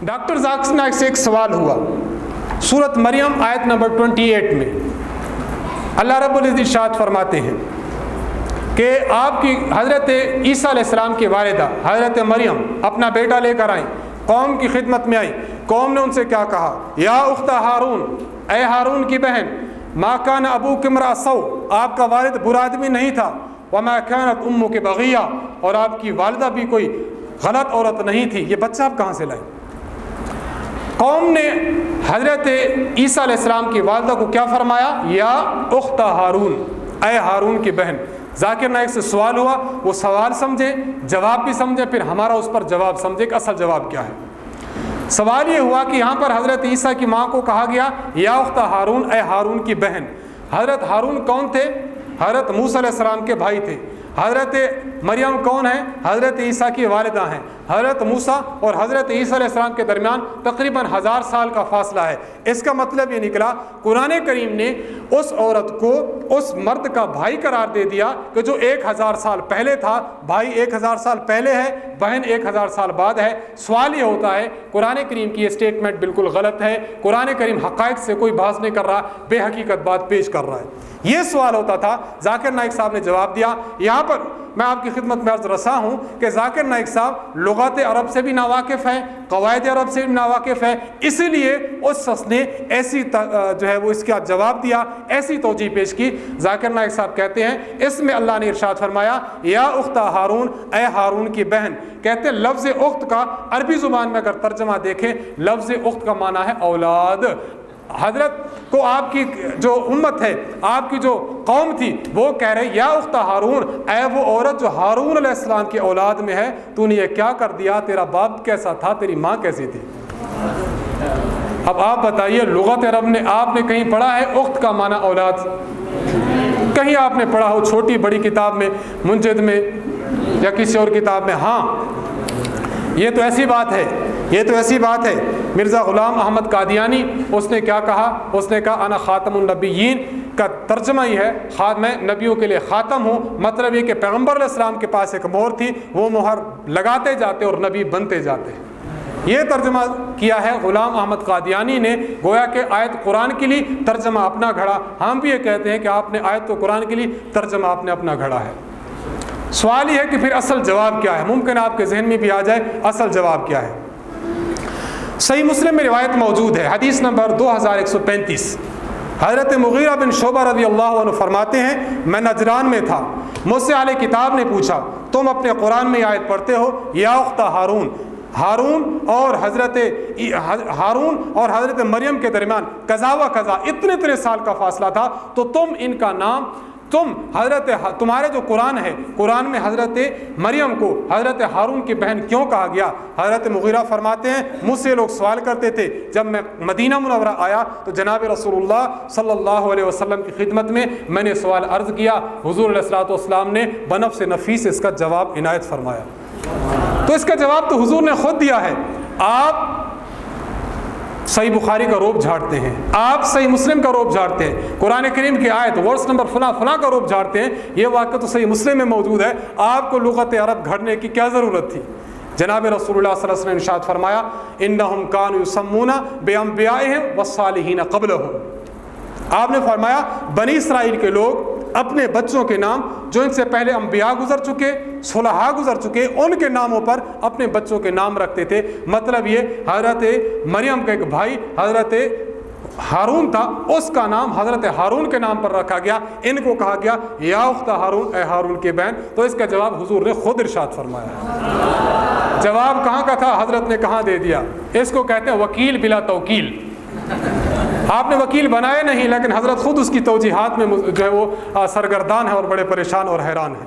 Doctor Zakir Naik سے ایک سوال ہوا سورۃ مریم آیت نمبر 28 میں اللہ رب العزت ارشاد فرماتے ہیں کہ آپ کی حضرت عیسیٰ علیہ السلام کی والدہ حضرت مریم اپنا بیٹا لے کر آئیں، قوم کی خدمت میں آئیں، قوم نے ان سے کیا کہا؟ یا اخت ہارون، اے ہارون کی بہن، ما کان ابوک امرأ سوء، آپ کا والد برا آدمی نہیں تھا، وما کانت امک بغیہ، اور آپ کی والدہ بھی کوئی غلط عورت نہیں تھی، یہ بچہ آپ کہاں سے لائیں؟ قوم نے حضرت عیسیٰ علیہ السلام کی والدہ کو کیا فرمایا؟ یا اخت ہارون، اے ہارون کی بہن۔ ذاکر نائک سے سوال ہوا، وہ سوال سمجھے، جواب بھی سمجھے، پھر ہمارا اس پر جواب سمجھے کہ اصل جواب کیا ہے۔ سوال یہ ہوا کہ یہاں پر حضرت عیسیٰ کی ماں کو کہا گیا یا اخت ہارون، اے ہارون کی بہن۔ حضرت ہارون کون تھے؟ حضرت موسیٰ علیہ السلام کے بھائی تھے۔ حضرت مریم کون ہے؟ حضرت عیسیٰ کی والدہ ہیں۔ حضرت موسیٰ اور حضرت عیسیٰ علیہ السلام کے درمیان تقریباً 1000 سال کا فاصلہ ہے۔ اس کا مطلب یہ نکلا قرآن کریم نے اس عورت کو اس مرد کا بھائی قرار دے دیا کہ جو 1000 سال پہلے تھا، بھائی 1000 سال پہلے ہے، بہن 1000 سال بعد ہے۔ سوال یہ ہوتا ہے قرآن کریم کی یہ سٹیٹمنٹ بالکل غلط ہے، قرآن کریم حقائق سے کوئی بحث نہیں کر رہا، بے حقیقت بات پیش کر رہا ہے۔ یہ سوال ہوتا تھا، ذاکر نائک صاحب نے جواب دیا۔ یہاں پر میں آپ کی خدمت میں عرض رساں ہوں کہ ذاکر نائک صاحب لغات عرب سے بھی ناواقف ہیں، قواعد عرب سے بھی ناواقف ہیں، اسی لیے اس شخص نے ایسی جو ہے وہ اس کا جواب دیا، ایسی توجیہ پیش کی۔ ذاکر نائک صاحب کہتے ہیں اس میں اللہ نے ارشاد فرمایا یا اخت ہارون، اے ہارون کی بہن۔ کہتے ہیں لفظ اخت کا عربی زبان میں اگر ترجمہ دیکھیں، لفظ اخت کا معنی ہے اولاد۔ حضرت کو آپ کی جو امت ہے، آپ کی جو قوم تھی، وہ کہہ رہے یا اخت ہارون، اے وہ عورت جو ہارون علیہ السلام کی اولاد میں ہے، تو نے یہ کیا کر دیا؟ تیرا باپ کیسا تھا، تیری ماں کیسی تھی؟ اب آپ بتائیے لغت عرب نے آپ نے کہیں پڑھا ہے اخت کا معنی اولاد؟ کہیں آپ نے پڑھا ہو چھوٹی بڑی کتاب میں، منجد میں یا کسی اور کتاب میں؟ ہاں، یہ تو ایسی بات ہے، یہ تو ایسی بات ہے۔ مرزا غلام احمد قادیانی اس نے کیا کہا؟ اس نے کہا انا خاتم النبیین، کا ترجمہ ہی ہے میں نبیوں کے لیے خاتم ہوں، مطلب یہ کہ پیغمبر علیہ السلام کے پاس ایک مہر تھی، وہ مہر لگاتے جاتے اور نبی بنتے جاتے۔ یہ ترجمہ کیا ہے غلام احمد قادیانی نے، گویا کہ آیت قرآن کے لیے ترجمہ اپنا گھڑا۔ ہم بھی یہ کہتے ہیں کہ آپ نے آیت تو قرآن کے لیے ترجمہ آپ نے اپنا گھڑا ہے۔ سوال یہ ہے کہ پھر اصل جواب کیا ہے؟ ممکن آپ کے ذہن میں بھی آ جائے اصل جواب کیا ہے۔ صحیح مسلم میں روایت موجود ہے، حدیث نمبر 2135۔ حضرت مغیرہ بن شعبہ رضی اللہ عنہ فرماتے ہیں میں نجران میں تھا، مجھ سے اہل کتاب نے پوچھا تم اپنے قرآن میں آیت پڑھتے ہو یا اخت ہارون، ہارون اور حضرت مریم کے درمیان قضا و قضا اتنے سال کا فاصلہ تھا، تو تم ان کا نام تمہارے جو قرآن ہے، قرآن میں حضرت مریم کو حضرت ہارون کی بہن کیوں کہا گیا؟ حضرت مغیرہ فرماتے ہیں مجھ سے لوگ سوال کرتے تھے، جب میں مدینہ منورہ آیا تو جناب رسول اللہ صلی اللہ علیہ وسلم کی خدمت میں میں نے سوال عرض کیا، حضور علیہ الصلوۃ والسلام نے بنفس نفیس اس کا جواب عنایت فرمایا۔ تو اس کا جواب تو حضور نے خود دیا ہے۔ آپ صحیح بخاری کا روب جھاڑتے ہیں، آپ صحیح مسلم کا روب جھاڑتے ہیں، قرآن کریم کی آیت ورس نمبر فلاں کا روب جھاڑتے ہیں، یہ واقعہ تو صحیح مسلم میں موجود ہے، آپ کو لغت عرب گھڑنے کی کیا ضرورت تھی؟ جناب رسول اللہ صلی اللہ علیہ وسلم نے ارشاد فرمایا انہم کانوا یسمون بانبیائہم والصالحین قبلہم۔ آپ نے فرمایا بنی اسرائیل کے لوگ اپنے بچوں کے نام جو ان سے پہلے انبیاء گزر چکے، صلحاء گزر چکے، ان کے ناموں پر اپنے بچوں کے نام رکھتے تھے۔ مطلب یہ حضرت مریم کا ایک بھائی حضرت ہارون تھا، اس کا نام حضرت ہارون کے نام پر رکھا گیا، ان کو کہا گیا یا اخت ہارون، اے ہارون کی بہن۔ تو اس کا جواب حضور نے خود ارشاد فرمایا۔ جواب کہاں کا تھا؟ حضرت نے کہاں دے دیا؟ اس کو کہتے ہیں وکیل بلا توکیل۔ آپ نے وکیل بنائے نہیں، لیکن حضرت خود اس کی توجیحات میں جو ہے وہ سرگردان ہے اور بڑے پریشان اور حیران ہیں۔